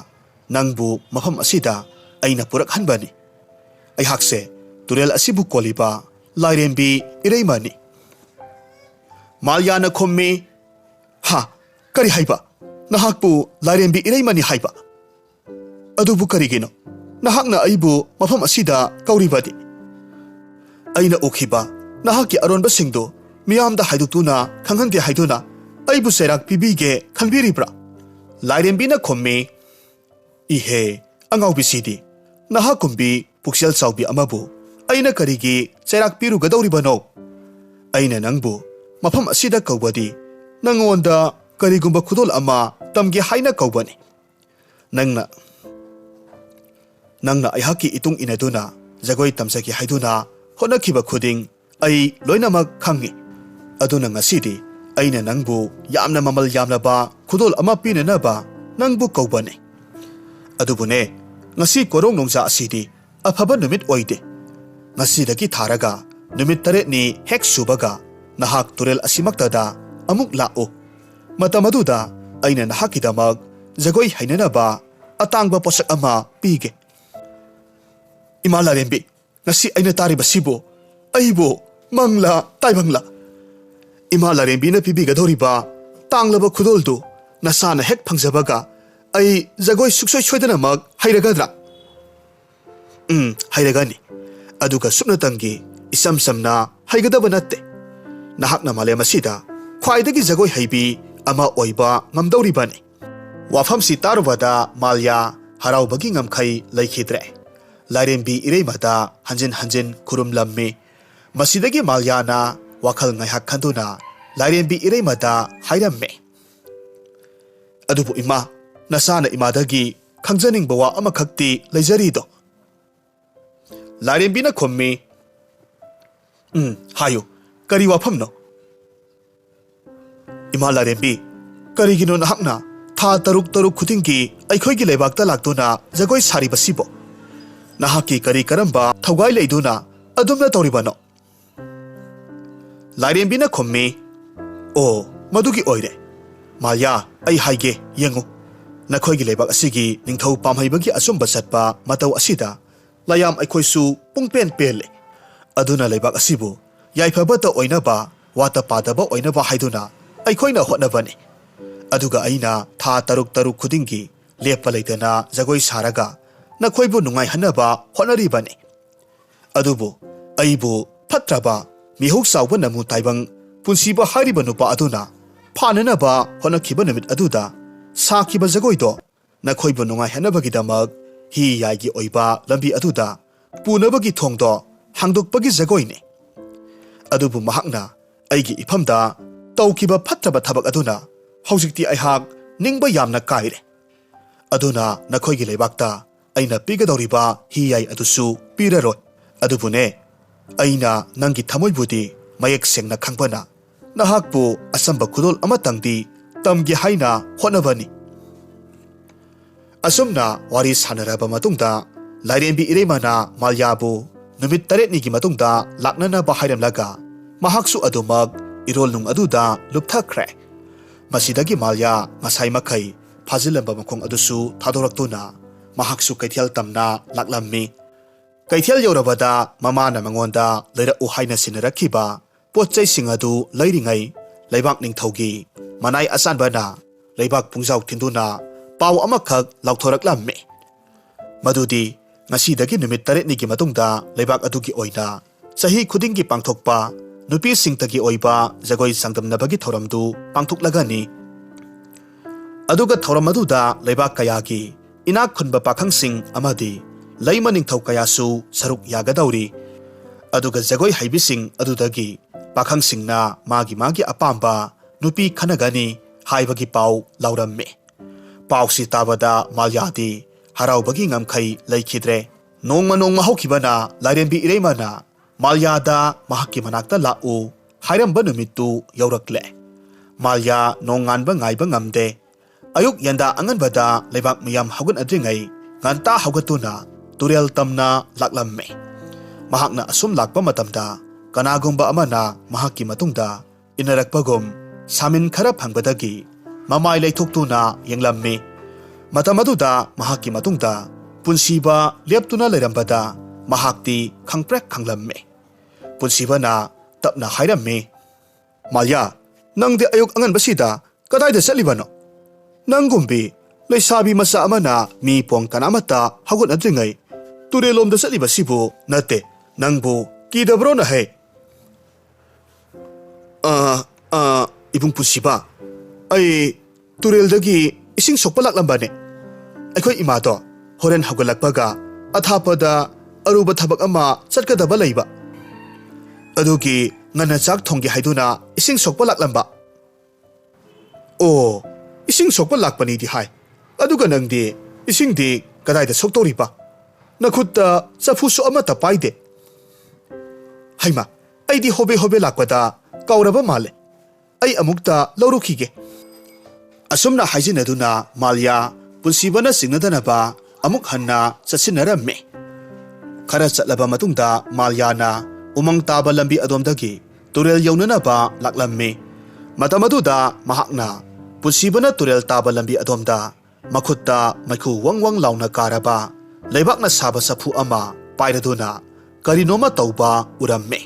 ꯅꯪꯕꯨ ꯃꯐꯝ ꯑꯁꯤꯗ ꯑꯩꯅ ꯄꯨꯔꯛꯍꯟꯕꯅꯤ꯫ ꯑꯩꯍꯥꯛꯁꯦ ꯇꯨꯔꯦꯜ ꯑꯁꯤꯕꯨ ꯀꯣꯜꯂꯤꯕ ꯂꯥꯏꯔꯦꯝꯕꯤ ꯏꯔꯩꯃꯅꯤ." ꯃꯥꯜꯌꯥꯅ ꯈꯨꯝꯃꯤ, "ꯍꯥ, ꯀꯔꯤ ꯍꯥꯏꯕ? ꯅꯍꯥꯛꯄꯨ ꯂꯥꯏꯔꯦꯝꯕꯤ ꯏꯔꯩꯃꯅꯤ ꯍꯥꯏꯕ? ꯑꯗꯨꯕꯨ ꯀꯔꯤꯒꯤꯅꯣ ꯅꯍꯥꯛꯅ ꯑꯩꯕꯨ ꯃꯐꯝ ꯑꯁꯤꯗ ꯀꯧꯔꯤꯕꯗꯤ? ꯑꯩꯅ ꯎꯈꯤꯕ ꯅꯍꯥꯛꯀꯤ ꯑꯔꯣꯟꯕꯁꯤꯡꯗꯨ ꯃꯤꯌꯥꯝꯗ ꯍꯥꯏꯗꯣꯛꯇꯨꯅ ꯈꯪꯍꯟꯒꯦ ꯍꯥꯏꯗꯨꯅ ꯑꯩꯕꯨ ꯆꯩꯔꯥꯛ ꯄꯤꯕꯤꯒꯦ ꯈꯟꯕꯤꯔꯤꯕ꯭ꯔꯥ?" ꯂꯥꯏꯔꯦꯝꯕꯤꯅ ꯈꯨꯝꯃꯤ, "ꯏꯍꯦ, ꯑꯉꯥꯎꯕꯤꯁꯤꯗꯤ, ꯅꯍꯥꯛꯀꯨꯝꯕꯤ ꯄꯨꯛꯆꯦꯜ ꯆꯥꯎꯕꯤ ꯑꯃꯕꯨ ꯑꯩꯅ ꯀꯔꯤꯒꯤ ꯆꯩꯔꯥꯛ ꯄꯤꯔꯨꯒꯗꯧꯔꯤꯕꯅꯣ? ꯑꯩꯅ ꯅꯪꯕꯨ ꯃꯐꯝ ꯑꯁꯤꯗ ꯀꯧꯕꯗꯤ ꯅꯪꯉꯣꯟꯗ ꯀꯔꯤꯒꯨꯝꯕ ꯈꯨꯗꯣꯜ ꯑꯃ ꯇꯝꯒꯦ ꯍꯥꯏꯅ ꯀꯧꯕꯅꯤ꯫ ꯅꯪꯅ ꯑꯩꯍꯥꯛꯀꯤ ꯏꯇꯨꯡ ꯏꯟꯅꯗꯨꯅ ꯖꯒꯣꯏ ꯇꯝꯖꯒꯦ ꯍꯥꯏꯗꯨꯅ ꯍꯣꯠꯅꯈꯤꯕ ꯈꯨꯗꯤꯡ ꯑꯩ ꯂꯣꯏꯅꯃꯛ ꯈꯪꯉꯤ꯫ ꯑꯗꯨꯅ ꯉꯁꯤꯗꯤ ꯑꯩꯅ ꯅꯪꯕꯨ ꯌꯥꯝꯅ ꯃꯃꯜ ꯌꯥꯝꯂꯕ ꯈꯨꯗꯣꯜ ꯑꯃ ꯄꯤꯅꯅꯕ ꯅꯪꯕꯨ ꯀꯧꯕꯅꯤ꯫ ꯑꯗꯨꯕꯨꯅꯦ, ꯉꯁꯤ ꯀꯣꯔꯣꯡ ꯅꯣꯡꯖꯥ ꯑꯁꯤꯗꯤ ꯑꯐꯕ ꯅꯨꯃꯤꯠ ꯑꯣꯏꯗꯦ꯫ ꯉꯁꯤꯗꯒꯤ ꯊꯥꯔꯒ ꯅꯨꯃꯤꯠ 8ꯅꯤ ꯍꯦꯛ ꯁꯨꯕꯒ ꯅꯍꯥꯛ ꯇꯨꯔꯦꯜ ꯑꯁꯤꯃꯛꯇꯗ ꯑꯃꯨꯛ ꯂꯥꯛꯎ꯫ ꯃꯇꯝ ꯑꯗꯨꯗ ꯑꯩꯅ ꯅꯍꯥꯛꯀꯤꯗꯃꯛ ꯖꯒꯣꯏ ꯍꯩꯅꯅꯕ ꯑꯇꯥꯡꯕ ꯄꯣꯠꯁꯛ ꯑꯃ ꯄꯤꯒꯦ." ꯏꯃꯥ ꯂꯥꯏꯔꯦꯝꯕꯤ, ꯉꯁꯤ ꯑꯩꯅ ꯇꯥꯔꯤꯕꯁꯤꯕꯨ ꯑꯩꯕꯨ ꯃꯪꯂꯥ ꯇꯥꯏꯕꯪꯂꯥ? ꯏꯃꯥ ꯂꯥꯏꯔꯦꯝꯕꯤꯅ ꯄꯤꯕꯤꯒꯗꯧꯔꯤꯕ ꯇꯥꯡꯂꯕ ꯈꯨꯗꯣꯜꯗꯨ ꯅꯁꯥꯅ ꯍꯦꯛ ꯐꯪꯖꯕꯒ ꯑꯩ ꯖꯒꯣꯏ ꯁꯨꯛꯁꯣꯏ ꯁꯣꯏꯗꯅꯃꯛ ꯍꯩꯔꯒꯗ꯭ꯔꯥ? ꯍꯩꯔꯒꯅꯤ꯫ ꯑꯗꯨꯒ ꯁꯨꯞꯅꯇꯪꯒꯤ ꯏꯆꯝ ꯆꯝꯅ ꯍꯩꯒꯗꯕ ꯅꯠꯇꯦ꯫ ꯅꯍꯥꯛꯅ ꯃꯥꯂꯦꯝ ꯑꯁꯤꯗ ꯈ꯭ꯋꯥꯏꯗꯒꯤ ꯖꯒꯣꯏ ꯍꯩꯕꯤ ꯑꯃ ꯑꯣꯏꯕ ꯉꯝꯗꯧꯔꯤꯕꯅꯤ꯫ ꯋꯥꯐꯝꯁꯤ ꯇꯥꯔꯨꯕꯗ ꯃꯥꯜꯌꯥ ꯍꯔꯥꯎꯕꯒꯤ ꯉꯝꯈꯩ ꯂꯩꯈꯤꯗ꯭ꯔꯦ꯫ ꯂꯥꯏꯔꯦꯝꯕꯤ ꯏꯔꯩꯃꯗ ꯍꯟꯖꯤꯟ ꯍꯟꯖꯤꯟ ꯈꯨꯔꯨꯝꯂꯝꯃꯤ꯫ ꯃꯁꯤꯗꯒꯤ ꯃꯥꯜꯌꯥꯅ ꯋꯥꯈꯜ ꯉꯥꯏꯍꯥꯛ ꯈꯟꯗꯨꯅ ꯂꯥꯏꯔꯦꯝꯕꯤ ꯏꯔꯩꯃꯗ ꯍꯥꯏꯔꯝꯃꯤ, "ꯑꯗꯨꯕꯨ ꯏꯃꯥ, ꯅꯁꯥꯅ ꯏꯃꯥꯗꯒꯤ ꯈꯪꯖꯅꯤꯡꯕ ꯋꯥ ꯑꯃꯈꯛꯇꯤ ꯂꯩꯖꯔꯤꯗꯣ?" ꯂꯥꯏꯔꯦꯝꯕꯤꯅ ꯈꯨꯝꯃꯤ, "ꯍꯥꯏꯌꯨ, ꯀꯔꯤ ꯋꯥꯐꯝꯅꯣ?" Ima Lairembi, karigino nahakna tha taruk khutingi aikhoigi leibakta laktuna jagoi saribasibo. Nahaki kari karamba thawgai leiduna adumna tawribano. Lairembi na khommi, "Oh, madugi oire. Malya, ai haige yengu. Nakhoigi leibak asigi ningthau pamhaibagi asumba satpa matau asida layam aikhoisu pungpen pele. Aduna leibak asibu yaifabata oinaba wata padaba oinaba haiduna aikhoina hotnabane. Aduga aina tha taruk khudingi lepa leitana jagoi saraga nakhoibu nungai hanaba hotnaribane. Adubu aibu phatraba mihuk sawba namu taibang punsiba hairiba nupa aduna phananaba honakhiba namit aduda sakiba jagoido nakhoibu nungai hanabagidamak hi yaigi oiba lambi aduda punabagi thongdo hangdokpagi jagoine. Adubu mahakna aigi ifamda tawkiba phatraba thabak aduna hawjikti aihak ningba yamna kaire. Aduna nakhoigi leibakta aina pigadoriba hi yai adusu piraroi. Adubune aina nangi thamoibudi mayek sengna khangpana nahakpu asamba khudol amatangdi tamgi haina honabani. Asumna wari sanaraba matungda Lairembi Iremana Malyabu numit 8 nigi matungda laknana ba hairamlaga mahaksu adumak irol nung aduda lupthakre. Masidagi Malya ngasai makai phazilamba makhong adusu thadoraktuna mahaksu kaithial tamna laklammi. Kaithial yorabada mamana mangonda leira u haina sinarakhiba potchai singadu leiringai leibak ningthaugi manai asanbana leibak pungjaw thinduna paw amakhak lauthoraklammi. Madudi ngasidagi numit 8 nigi matungda leibak adugi oina chahi khudingi pangthokpa nupi singtagi oiba jagoi sangdamnabagi thoramdu pangthoklagani. Aduga thoram aduda leibak kayagi inak khunba pakhangsing amadi leima ningthau kayasu saruk yagadauri. Aduga jagoi haibising adudagi pakhangsingna magi apamba nupi khanagani haibagi paw lauramme. Pawsi tabada Malyadi haraubagi ngamkhai leikhidre. Nongma haukibana Lairembi Iremana Malyada mahakki manakta lau hairamba numittu yaurakle. Malya nonganba ngaiba ngamde. Ayuk yanda anganbada leibak miyam haugan adringai nganta haugatuna turel tamna laklamme. Mahakna asum lakpa matamda kanagumba amana mahakki matungda inarakpagum samin khara phangbadagi mamai leithoktuna yenglammi. Matamaduda mahakki matungda punsiba leptuna leirambada mahakti khangprek khanglamme. Punsibana tapna hairamme, "Malya, nangde ayuk anganbasida kadaida chatlibano? Nanggumbi leisabi masa amana mi pong kanamata hagun adringai turelomda chatlibasibu nate nangbu kidabro na he." Ibung punsiba, ay tureldagi ising sokpa laklambane. Aikhoy imado horen haugalakpaga athapada aruba thabak ama chatkadaba leiba. Adugi ngana chak thonggi haiduna ising sokpa laklamba. "Oh, ising sokpa lakpani di hai. Aduga nangdi ising di kadaida soktoriba? Nakhutta chafusu amata paide." "Haima, aidi hobe lakpada kauraba male. Ai amukta laurukhige." Asumna haijinaduna Malya punsibana singnadanaba amuk hanna chasinaramme. Khara chatlaba matungda Malyana umang taba lambi adomdagi turel yaunanaba laklamme. Matamaduda mahakna punsibana turel taba lambi adomda makhutta maikhu wangwang launa karaba leibakna saba safu ama pairaduna karinoma tauba uramme.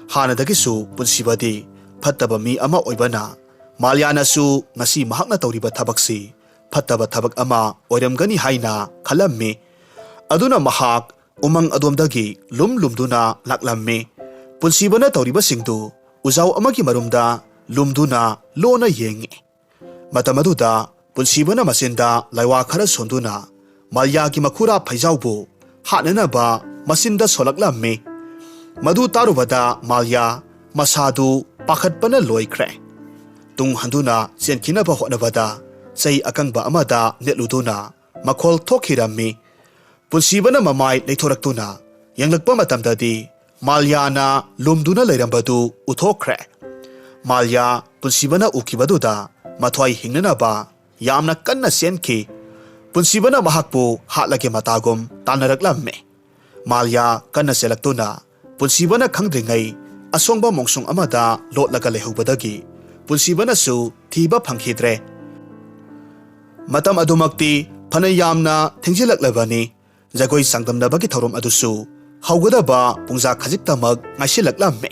Hanadagisu punsibadi phattaba mi ama oibana Malyanasu ngasi mahakna tawriba thabaksi phattaba thabak ama oiramgani haina khalammi. Aduna mahak umang adomdagi lumduna laklamme. Punsibana tawriba singdu uzaw amagi marumda lumduna lona yengi. Matamaduda punsibana masinda laiwa khara sonduna Malyagi makhura phaijawbu hananaba masinda solaklamme. Madu tarubada Malya masadu pakhatpana loikre. Tung handuna sienkinaba hotnabada sei akangba amada netluduna makhol thokhirammi. Punsibana mamai leithoraktuna yanglakpa matamdadi Malyana lumduna leirambadu uthokre. Malya ꯄꯨꯟꯁꯤꯕꯅ ꯎꯈꯤꯕꯗꯨꯗ ꯃꯊ꯭ꯋꯥꯏ ꯍꯤꯡꯅꯅꯕ ꯌꯥꯝꯅ ꯀꯟꯅ ꯆꯦꯟꯈꯤ꯫ ꯄꯨꯟꯁꯤꯕꯅ ꯃꯍꯥꯛꯄꯨ ꯍꯥꯠꯂꯒꯦ ꯃꯇꯥꯒꯨꯝ ꯇꯥꯟꯅꯔꯛꯂꯝꯃꯤ꯫ ꯃꯥꯜꯌꯥ ꯀꯟꯅ ꯆꯦꯜꯂꯛꯇꯨꯅ ꯄꯨꯟꯁꯤꯕꯅ ꯈꯪꯗ꯭ꯔꯤꯉꯩ ꯑꯁꯣꯡꯕ ꯃꯣꯡꯁꯣꯡ ꯑꯃꯗ ꯂꯣꯠꯂꯒ ꯂꯩꯍꯧꯕꯗꯒꯤ ꯄꯨꯟꯁꯤꯕꯅꯁꯨ ꯊꯤꯕ ꯐꯪꯈꯤꯗ꯭ꯔꯦ꯫ ꯃꯇꯝ ꯑꯗꯨꯃꯛꯇꯤ ꯐꯅ ꯌꯥꯝꯅ ꯊꯦꯡꯖꯤꯜꯂꯛꯂꯕꯅꯤ꯫ ꯖꯒꯣꯏ ꯆꯥꯡꯗꯝꯅꯕꯒꯤ ꯊꯧꯔꯝ ꯑꯗꯨꯁꯨ ꯍꯧꯒꯗꯕ ꯄꯨꯡꯖꯥ ꯈꯖꯤꯛꯇꯃꯛ ꯉꯥꯏꯁꯤꯜꯂꯛꯂꯝꯃꯤ꯫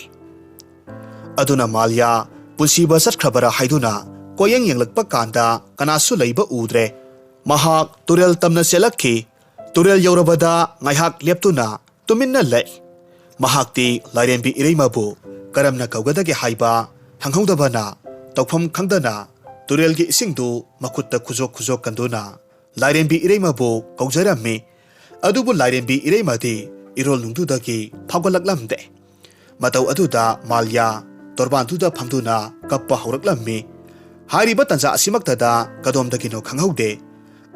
ꯑꯗꯨꯅ ꯃꯥꯜꯌꯥ ꯄꯨꯟꯁꯤꯕ ꯆꯠꯈ꯭ꯔꯕꯔꯥ ꯍꯥꯏꯗꯨꯅ ꯀꯣꯌꯦꯡ ꯌꯦꯡꯂꯛꯄ ꯀꯥꯟꯗ ꯀꯅꯥꯁꯨ ꯂꯩꯕ ꯎꯗ꯭ꯔꯦ꯫ ꯃꯍꯥꯛ ꯇꯨꯔꯦꯜ ꯇꯝꯅ ꯆꯦꯜꯂꯛꯈꯤ꯫ ꯇꯨꯔꯦꯜ ꯌꯧꯔꯕꯗ ꯉꯥꯏꯍꯥꯛ ꯂꯦꯞꯇꯨꯅ ꯇꯨꯃꯤꯟꯅ ꯂꯩ꯫ ꯃꯍꯥꯛꯇꯤ ꯂꯥꯏꯔꯦꯝꯕꯤ ꯏꯔꯩꯃꯕꯨ ꯀꯔꯝꯅ ꯀꯧꯒꯗꯒꯦ ꯍꯥꯏꯕ ꯈꯪꯍꯧꯗꯕꯅ ꯇꯧꯐꯝ ꯈꯪꯗꯅ ꯇꯨꯔꯦꯜꯒꯤ ꯏꯁꯤꯡꯗꯨ ꯃꯈꯨꯠꯇ ꯈꯨꯖꯣꯛ ꯈꯨꯖꯣꯛ ꯀꯟꯗꯨꯅ ꯂꯥꯏꯔꯦꯝꯕꯤ ꯏꯔꯩꯃꯕꯨ ꯀꯧꯖꯔꯝꯃꯤ꯫ ꯑꯗꯨꯕꯨ ꯂꯥꯏꯔꯦꯝꯕꯤ ꯏꯔꯩꯃꯗꯤ ꯏꯔꯣꯜ ꯅꯨꯡꯗꯨꯗꯒꯤ ꯐꯥꯎꯒꯠꯂꯛꯂꯝꯗꯦ꯫ ꯃꯇꯧ ꯑꯗꯨꯗ ꯃꯥꯜꯌꯥ ꯇꯣꯔꯕꯥꯟꯗꯨꯗ ꯐꯝꯗꯨꯅ ꯀꯞꯄ ꯍꯧꯔꯛꯂꯝꯃꯤ꯫ ꯍꯥꯏꯔꯤꯕ ꯇꯟꯖꯥ ꯑꯁꯤꯃꯛꯇꯗ ꯀꯗꯣꯝꯗꯒꯤꯅꯣ ꯈꯪꯍꯧꯗꯦ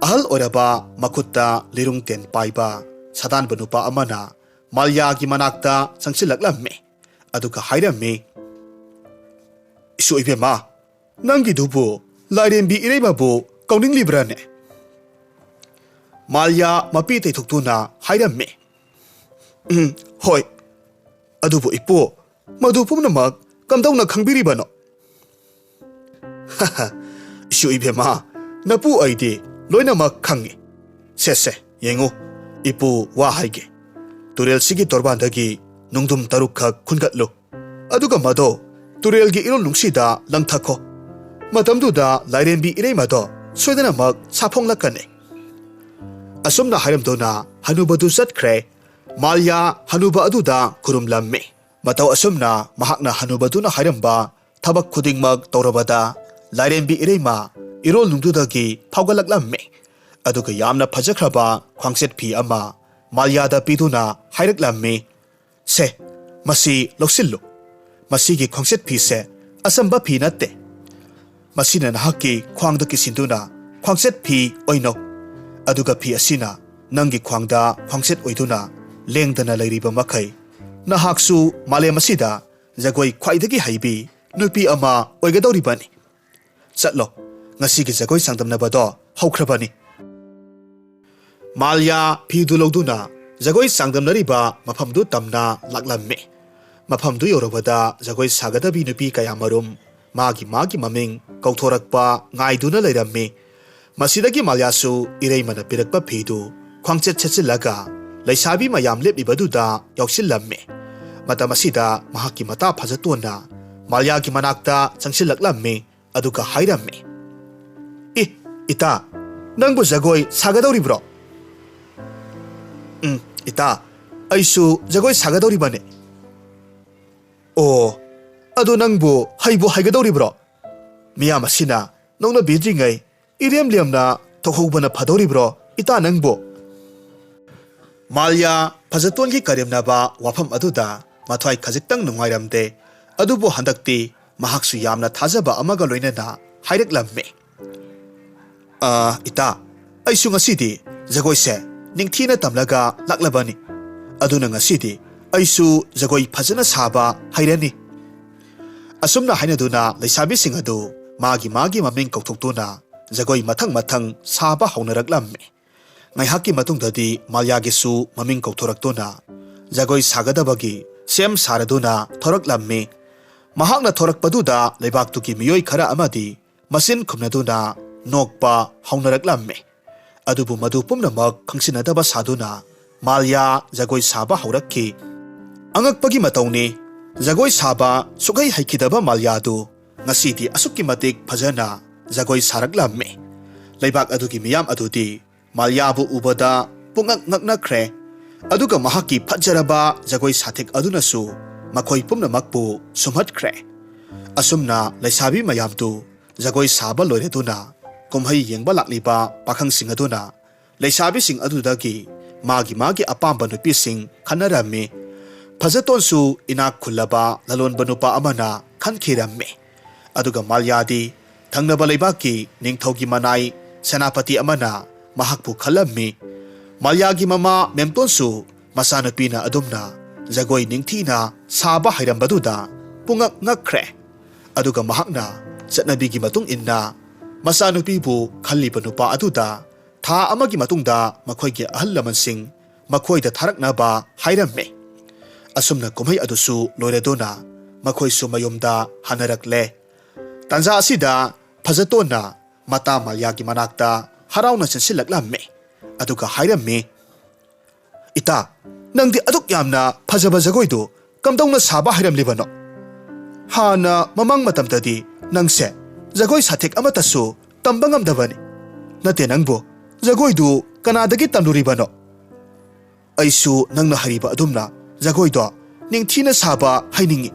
ꯑꯍꯜ ꯑꯣꯏꯔꯕ ꯃꯈꯨꯠꯇ ꯂꯤꯔꯨꯡ ꯇꯦꯟ ꯄꯥꯏꯕ ꯁꯥꯗꯥꯟꯕ ꯅꯨꯄꯥ ꯑꯃꯅ ꯃꯥꯜꯌꯥꯒꯤ ꯃꯅꯥꯛꯇ ꯆꯪꯁꯤꯜꯂꯛꯂꯝꯃꯤ꯫ ꯑꯗꯨꯒ ꯍꯥꯏꯔꯝꯃꯤ, "ꯏꯁꯨ ꯏꯕꯦꯝꯃ, ꯅꯪꯒꯤꯗꯨꯕꯨ ꯂꯥꯏꯔꯦꯝꯕꯤ ꯏꯔꯩꯃꯕꯨ ꯀꯧꯅꯤꯡꯂꯤꯕ꯭ꯔꯥꯅꯦ?" ꯃꯥꯜꯌꯥ ꯃꯄꯤ ꯇꯩꯊꯣꯛꯇꯨꯅ ꯍꯥꯏꯔꯝꯃꯤ, ꯍꯣꯏ꯫ ꯑꯗꯨꯕꯨ ꯏꯄꯨ, ꯃꯗꯨ ꯄꯨꯝꯅꯃꯛ ꯀꯝꯗꯧꯅ ꯈꯪꯕꯤꯔꯤꯕꯅꯣ? "ꯏꯁꯨ ꯏꯕꯦꯝꯃ, ꯅꯄꯨ ꯑꯩꯗꯤ ꯂꯣꯏꯅꯃꯛ ꯈꯪꯉꯤ꯫ ꯁꯦ ꯌꯦꯡꯉꯨ, ꯏꯄꯨ ꯋꯥ ꯍꯥꯏꯒꯦ꯫ ꯇꯨꯔꯦꯜꯁꯤꯒꯤ ꯇꯣꯔꯕꯥꯟꯗꯒꯤ ꯅꯨꯡꯗꯨꯝ 6ꯈꯛ ꯈꯨꯟꯒꯠꯂꯨ, ꯑꯗꯨꯒ ꯃꯗꯣ ꯇꯨꯔꯦꯜꯒꯤ ꯏꯔꯣꯜ ꯅꯨꯡꯁꯤꯗ ꯂꯪꯊꯈꯣ꯫ ꯃꯇꯝꯗꯨꯗ ꯂꯥꯏꯔꯦꯝꯕꯤ ꯏꯔꯩꯃꯗꯣ ꯁꯣꯏꯗꯅꯃꯛ ꯁꯥꯐꯣꯡꯂꯛꯀꯅꯤ." ꯑꯁꯨꯝꯅ ꯍꯥꯏꯔꯝꯗꯨꯅ ꯍꯅꯨꯕꯗꯨ ꯆꯠꯈ꯭ꯔꯦ꯫ ꯃꯥꯜꯌꯥ ꯍꯅꯨꯕ ꯑꯗꯨꯗ ꯈꯨꯔꯨꯝꯂꯝꯃꯤ꯫ ꯃꯇꯧ ꯑꯁꯨꯝꯅ ꯃꯍꯥꯛꯅ ꯍꯅꯨꯕꯗꯨꯅ ꯍꯥꯏꯔꯝꯕ ꯊꯕꯛ ꯈꯨꯗꯤꯡꯃꯛ ꯇꯧꯔꯕꯗ ꯂꯥꯏꯔꯦꯝꯕꯤ ꯏꯔꯩꯃ ꯏꯔꯣꯜ ꯅꯨꯡꯗꯨꯗꯒꯤ ꯐꯥꯎꯒꯠꯂꯛꯂꯝꯃꯤ꯫ ꯑꯗꯨꯒ ꯌꯥꯝꯅ ꯐꯖꯈ꯭ꯔꯕ ꯈ꯭ꯋꯥꯡꯆꯦꯠ ꯐꯤ ꯑꯃ ꯃꯥꯜꯌꯥꯗ ꯄꯤꯗꯨꯅ ꯍꯥꯏꯔꯛꯂꯝꯃꯤ, "ꯁꯦ, ꯃꯁꯤ ꯂꯧꯁꯤꯜꯂꯨ꯫ ꯃꯁꯤꯒꯤ ꯈ꯭ꯋꯥꯡꯆꯦꯠ ꯐꯤꯁꯦ ꯑꯆꯝꯕ ꯐꯤ ꯅꯠꯇꯦ꯫ ꯃꯁꯤꯅ ꯅꯍꯥꯛꯀꯤ ꯈ꯭ꯋꯥꯡꯗ ꯀꯤꯁꯤꯟꯗꯨꯅ ꯈ꯭ꯋꯥꯡꯆꯦꯠ ꯐꯤ ꯑꯣꯏꯅꯧ꯫ ꯑꯗꯨꯒ ꯐꯤ ꯑꯁꯤꯅ ꯅꯪꯒꯤ ꯈ꯭ꯋꯥꯡꯗ ꯈ꯭ꯋꯥꯡꯆꯦꯠ ꯑꯣꯏꯗꯨꯅ ꯂꯦꯡꯗꯅ ꯂꯩꯔꯤꯕ ꯃꯈꯩ ꯅꯍꯥꯛꯁꯨ ꯃꯥꯂꯦꯝ ꯑꯁꯤꯗ ꯖꯒꯣꯏ ꯈ꯭ꯋꯥꯏꯗꯒꯤ ꯍꯩꯕꯤ ꯅꯨꯄꯤ ꯑꯃ ꯑꯣꯏꯒꯗꯧꯔꯤꯕꯅꯤ꯫ ꯆꯠꯂꯣ, ꯉꯁꯤꯒꯤ ꯖꯒꯣꯏ ꯆꯥꯡꯗꯝꯅꯕꯗꯣ ꯍꯧꯈ꯭ꯔꯕꯅꯤ." ꯃꯥꯜꯌꯥ ꯐꯤꯗꯨ ꯂꯧꯗꯨꯅ ꯖꯒꯣꯏ ꯆꯥꯡꯗꯝꯅꯔꯤꯕ ꯃꯐꯝꯗꯨ ꯇꯝꯅ ꯂꯥꯛꯂꯝꯃꯤ꯫ ꯃꯐꯝꯗꯨ ꯌꯧꯔꯕꯗ ꯖꯒꯣꯏ ꯁꯥꯒꯗꯕꯤ ꯅꯨꯄꯤ ꯀꯌꯥꯃꯔꯨꯝ ꯃꯥꯒꯤ ꯃꯃꯤꯡ ꯀꯧꯊꯣꯔꯛꯄ ꯉꯥꯏꯗꯨꯅ ꯂꯩꯔꯝꯃꯤ꯫ ꯃꯁꯤꯗꯒꯤ ꯃꯥꯜꯌꯥꯁꯨ ꯏꯔꯩꯃꯅ ꯄꯤꯔꯛꯄ ꯐꯤꯗꯨ ꯈ꯭ꯋꯥꯡꯆꯦꯠ ꯁꯦꯠꯆꯤꯜꯂꯒ ꯂꯩꯁꯥꯕꯤ ꯃꯌꯥꯝ ꯂꯦꯞꯂꯤꯕꯗꯨꯗ ꯌꯥꯎꯁꯤꯜꯂꯝꯃꯤ꯫ ꯃꯇꯝ ꯑꯁꯤꯗ ꯃꯍꯥꯛꯀꯤ ꯃꯇꯥ ꯐꯖꯇꯣꯟꯅ ꯃꯥꯜꯌꯥꯒꯤ ꯃꯅꯥꯛꯇ ꯆꯪꯁꯤꯜꯂꯛꯂꯝꯃꯤ꯫ ꯑꯗꯨꯒ ꯍꯥꯏꯔꯝꯃꯤ, "ꯏꯇꯥ, ꯅꯪꯕꯨ ꯖꯒꯣꯏ ꯁꯥꯒꯗꯧꯔꯤꯕ꯭ꯔꯣ?" "ꯏꯇꯥ, ꯑꯩꯁꯨ ꯖꯒꯣꯏ ꯁꯥꯒꯗꯧꯔꯤꯕꯅꯤ." "ꯑꯣ, ꯑꯗꯨ ꯅꯪꯕꯨ ꯍꯩꯕꯨ ꯍꯩꯒꯗꯧꯔꯤꯕ꯭ꯔꯣ? ꯃꯤꯌꯥꯝ ꯑꯁꯤꯅ ꯅꯣꯛꯅꯕꯤꯗ꯭ꯔꯤꯉꯩ ꯏꯔꯦꯝ ꯂꯦꯝꯅ ꯊꯣꯛꯍꯧꯕꯅ ꯐꯗꯧꯔꯤꯕ꯭ꯔꯣ ꯏꯇꯥ ꯅꯪꯕꯨ?" ꯃꯥꯜꯌꯥ ꯐꯖꯇꯣꯟꯒꯤ ꯀꯔꯦꯝꯅꯕ ꯋꯥꯐꯝ ꯑꯗꯨꯗ ꯃꯊ꯭ꯋꯥꯏ ꯈꯖꯤꯛꯇꯪ ꯅꯨꯡꯉꯥꯏꯔꯝꯗꯦ꯫ ꯑꯗꯨꯕꯨ ꯍꯟꯗꯛꯇꯤ ꯃꯍꯥꯛꯁꯨ ꯌꯥꯝꯅ ꯊꯥꯖꯕ ꯑꯃꯒ ꯂꯣꯏꯅꯅ ꯍꯥꯏꯔꯛꯂꯝꯃꯤ, "ꯏꯇꯥ, ꯑꯩꯁꯨ ꯉꯁꯤꯗꯤ ꯖꯒꯣꯏꯁꯦ ꯅꯤꯡꯊꯤꯅ ꯇꯝꯂꯒ ꯂꯥꯛꯂꯕꯅꯤ꯫ ꯑꯗꯨꯅ ꯉꯁꯤꯗꯤ ꯑꯩꯁꯨ ꯖꯒꯣꯏ ꯐꯖꯅ ꯁꯥꯕ ꯍꯩꯔꯅꯤ." ꯑꯁꯨꯝꯅ ꯍꯥꯏꯅꯗꯨꯅ ꯂꯩꯁꯥꯕꯤꯁꯤꯡ ꯑꯗꯨ ꯃꯥꯒꯤ ꯃꯃꯤꯡ ꯀꯧꯊꯣꯛꯇꯨꯅ ꯖꯒꯣꯏ ꯃꯊꯪ ꯁꯥꯕ ꯍꯧꯅꯔꯛꯂꯝꯃꯤ꯫ ꯉꯥꯏꯍꯥꯛꯀꯤ ꯃꯇꯨꯡꯗꯗꯤ ꯃꯥꯜꯌꯥꯒꯤꯁꯨ ꯃꯃꯤꯡ ꯀꯧꯊꯣꯔꯛꯇꯨꯅ ꯖꯒꯣꯏ ꯁꯥꯒꯗꯕꯒꯤ ꯁꯦꯝ ꯁꯥꯔꯗꯨꯅ ꯊꯣꯔꯛꯂꯝꯃꯤ꯫ ꯃꯍꯥꯛꯅ ꯊꯣꯔꯛꯄꯗꯨꯗ ꯂꯩꯕꯥꯛꯇꯨꯒꯤ ꯃꯤꯑꯣꯏ ꯈꯔ ꯑꯃꯗꯤ ꯃꯆꯤꯟ ꯈꯨꯝꯅꯗꯨꯅ ꯅꯣꯛꯄ ꯍꯧꯅꯔꯛꯂꯝꯃꯤ꯫ ꯑꯗꯨꯕꯨ ꯃꯗꯨ ꯄꯨꯝꯅꯃꯛ ꯈꯪꯁꯤꯟꯅꯗꯕ ꯁꯥꯗꯨꯅ ꯃꯥꯜꯌꯥ ꯖꯒꯣꯏ ꯁꯥꯕ ꯍꯧꯔꯛꯈꯤ꯫ ꯑꯉꯛꯄꯒꯤ ꯃꯇꯧꯅꯤ, ꯖꯒꯣꯏ ꯁꯥꯕ ꯁꯨꯛꯍꯩ ꯍꯩꯈꯤꯗꯕ ꯃꯥꯜꯌꯥꯗꯨ ꯉꯁꯤꯗꯤ ꯑꯁꯨꯛꯀꯤ ꯃꯇꯤꯛ ꯐꯖꯅ ꯖꯒꯣꯏ ꯁꯥꯔꯛꯂꯝꯃꯤ꯫ ꯂꯩꯕꯥꯛ ꯑꯗꯨꯒꯤ ꯃꯤꯌꯥꯝ ꯑꯗꯨꯗꯤ ꯃꯥꯜꯌꯥꯕꯨ ꯎꯕꯗ ꯄꯨꯡꯉꯛ ꯉꯛꯅꯈ꯭ꯔꯦ꯫ ꯑꯗꯨꯒ ꯃꯍꯥꯛꯀꯤ ꯐꯖꯔꯕ ꯖꯒꯣꯏ ꯁꯥꯊꯦꯛ ꯑꯗꯨꯅꯁꯨ ꯃꯈꯣꯏ ꯄꯨꯝꯅꯃꯛꯄꯨ ꯁꯨꯝꯍꯠꯈ꯭ꯔꯦ꯫ ꯑꯁꯨꯝꯅ ꯂꯩꯁꯥꯕꯤ ꯃꯌꯥꯝꯗꯨ ꯖꯒꯣꯏ ꯁꯥꯕ ꯂꯣꯏꯔꯗꯨꯅ ꯀꯨꯝꯍꯩ ꯌꯦꯡꯕ ꯂꯥꯛꯂꯤꯕ ꯄꯥꯈꯪꯁꯤꯡ ꯑꯗꯨꯅ ꯂꯩꯁꯥꯕꯤꯁꯤꯡ ꯑꯗꯨꯗꯒꯤ ꯃꯥꯒꯤ ꯑꯄꯥꯝꯕ ꯅꯨꯄꯤꯁꯤꯡ ꯈꯟꯅꯔꯝꯃꯤ꯫ ꯐꯖꯇꯣꯟꯁꯨ ꯏꯅꯥꯛ ꯈꯨꯜꯂꯕ ꯂꯂꯣꯟꯕ ꯅꯨꯄꯥ ꯑꯃꯅ ꯈꯟꯈꯤꯔꯝꯃꯤ꯫ ꯑꯗꯨꯒ ꯃꯥꯜꯌꯥꯗꯤ ꯊꯪꯅꯕ ꯂꯩꯕꯥꯛꯀꯤ ꯅꯤꯡꯊꯧꯒꯤ ꯃꯅꯥꯏ ꯁꯦꯅꯥꯄꯇꯤ ꯑꯃꯅ ꯃꯍꯥꯛꯄꯨ ꯈꯜꯂꯝꯃꯤ꯫ ꯃꯥꯜꯌꯥꯒꯤ ꯃꯃꯥ ꯃꯦꯝꯇꯣꯟꯁꯨ ꯃꯆꯥꯅꯨꯄꯤꯅ ꯑꯗꯨꯝꯅ ꯖꯒꯣꯏ ꯅꯤꯡꯊꯤꯅ ꯁꯥꯕ ꯍꯩꯔꯝꯕꯗꯨꯗ ꯄꯨꯡꯉꯛ ꯉꯛꯈ꯭ꯔꯦ꯫ Aduga mahakna chatnabigi matung inna masanupibu khalliba nupa aduda tha amagi matungda makhoigi ahal lamansing makhoida tharaknaba hairamme. Asumna kumhai adusu loiredona makhoisu mayumda hanarakle. Tanza asida phajatona mata malyagi manakta harauna chansilaklamme. Aduga hairamme. Ita, nangdi aduk yamna phajaba jagoidu kamdongna saba hairamlibano. Hana mamang matamtadi nangse jagoi sathek amatasu tambangam davani. Nate nangbo jagoidu kanadagi tamduribano. Aisu nangna hariba adumna jagoido ningthina saba hainingi.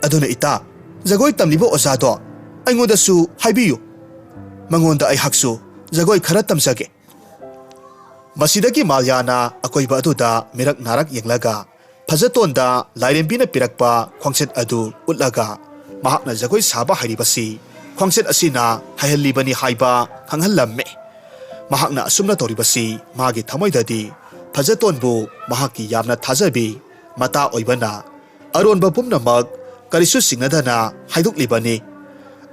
Aduna ita jagoi tamlibo ozado aingodasu haibiyu. Mangonda ai haksu jagoi khara tamjage. Masidagi malyana akoiba aduda mirak narak yenglaga Fajatonda Lairembina pirakpa khwangset adu utlaga mahakna jagoi saba hairibasi khwangset asina haihallibani haiba khanghallamme. Mahakna asumna toribasi magi thamoidadi Fajatonbu mahaki yamna thajabi mata oibana aronba pumnamak karisu singnadana haiduklibani.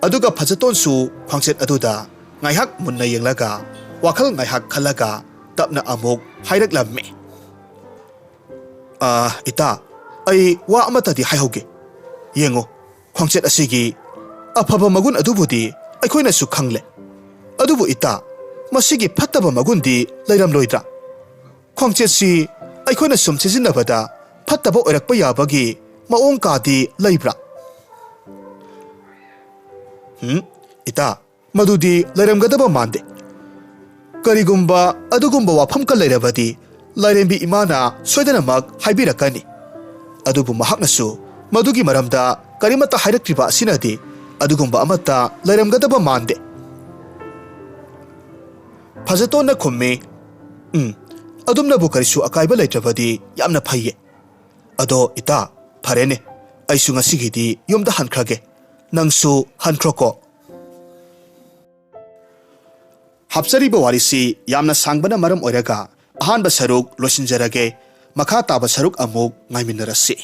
Aduga Fajatonsu khwangset aduda ngaihak munna yenglaga wakhal ngaihak khalaga tapna amuk hairaklamme. Ita, ay wa amatadi haihoge. Yengo, khwangset asigi afaba magun adubudi aikoina su khangle. Adubu ita, masigi phattaba magundi lairamloidra. Khwangset si aikoina sum sijinnabada phattaba oirakpa yabagi maong kadi laibra. Ita, madudi lairamgadaba mande. Karigumba adugumba wafam ka lairabadi Lairembi imana soidanamak haibirakani. Adubu mahaknasu madugi maramda karimata hairakriba asinadi adugumba amata lairamgadaba mande. Phajatona khummi adumnabu karisu akaiba laitrabadi yamna phaiye. Ado ita pharene aisu ngasigidi yumda hankrage nangsu hankroko. Hapsariba warisi yamna sangbana maram oiraga ahanba saruk losinjarage makha taba saruk amuk ngaiminarasi.